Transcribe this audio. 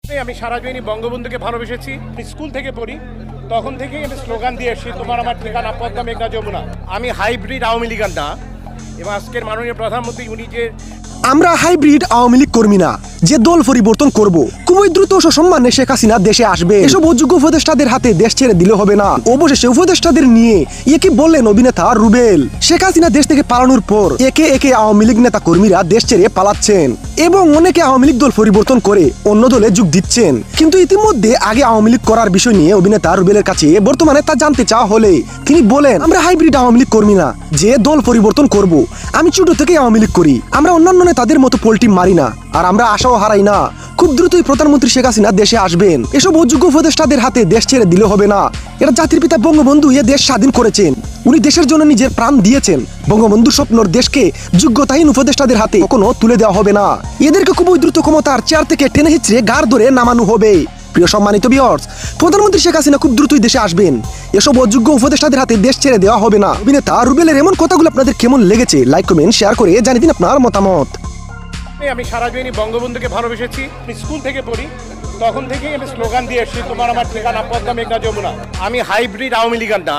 আমি সারা জীবনই বঙ্গবন্ধুকে ভালোবেসেছি। স্কুল থেকে পড়ি, তখন থেকেই আমি স্লোগান দিয়ে এসেছি, তোমার আমার ঠিকানা পদ্মা মেঘনা যমুনা। আমি হাইব্রিড আওয়ামী লীগার না, এবং আজকের মাননীয় প্রধানমন্ত্রী উনি যে আমরা হাইব্রিড আওয়ামী লীগ কর্মী না, যে দল পরিবর্তন করব। খুবই দ্রুত সসম্মানে শেখ হাসিনা দেশে আসবে। এসব অযোগ্য উপদেষ্টাদের হাতে দেশ ছেড়ে দিলে হবে না। অবশেষে উপদেষ্টাদের নিয়ে একে বললেন অভিনেতা রুবেল। শেখ হাসিনা দেশ থেকে পালানোর পর একে একে আওয়ামী লীগ নেতা কর্মীরা দেশ ছেড়ে পালাচ্ছেন এবং অনেকে আওয়ামী লীগ দল পরিবর্তন করে অন্য দলে যোগ দিচ্ছেন। কিন্তু ইতিমধ্যে আগে আওয়ামী লীগ করার বিষয় নিয়ে অভিনেতা রুবেলের কাছে বর্তমানে তা জানতে চাওয়া হলে তিনি বলেন, আমরা হাইব্রিড আওয়ামী লীগ কর্মী না, যে দল পরিবর্তন করব। আমি ছোট থেকে আওয়ামী লীগ করি। আমরা অন্যান্য নেতাদের মতো পোল্টি মারি না, আর আমরা আশাও হারাই না। খুব দ্রুতই প্রধানমন্ত্রী শেখ হাসিনা দেশে আসবেন। এসব অযোগ্য উপদেষ্টাদের হাতে দেশ ছেড়ে দিলে হবে না। এরা জাতির পিতা বঙ্গবন্ধু এ দেশ স্বাধীন করেছেন। উনি দেশের জন্য নিজের প্রাণ দিয়েছেন। বঙ্গবন্ধুর স্বপ্নর দেশকে যোগ্যতাহীন উপদেষ্টাদের হাতে কখনো তুলে দেওয়া হবে না। এদেরকে খুবই দ্রুত ক্ষমতার চেয়ার থেকে টেনে হিচড়ে ঘাড় ধরে নামানো হবে। প্রিয় সম্মানিত ভিউয়ার্স, প্রধানমন্ত্রী শেখ হাসিনা খুব দ্রুতই দেশে আসবেন। এসব অযোগ্য উপদেষ্টাদের হাতে দেশ ছেড়ে দেওয়া হবে না। অভিনেতা রুবেলের এমন কথাগুলো আপনাদের কেমন লেগেছে? লাইক, কমেন্ট, শেয়ার করে জানিয়ে দিন আপনার মতামত। আমি সারা জীবনই বঙ্গবন্ধুকে ভালোবেসেছি। স্কুল থেকে পড়ি, তখন থেকেই আমি স্লোগান দিয়ে এসেছি, তোমার আমার ঠিকানা পদ্মা মেঘনা যমুনা। আমি হাইব্রিড আওয়ামী লীগার না,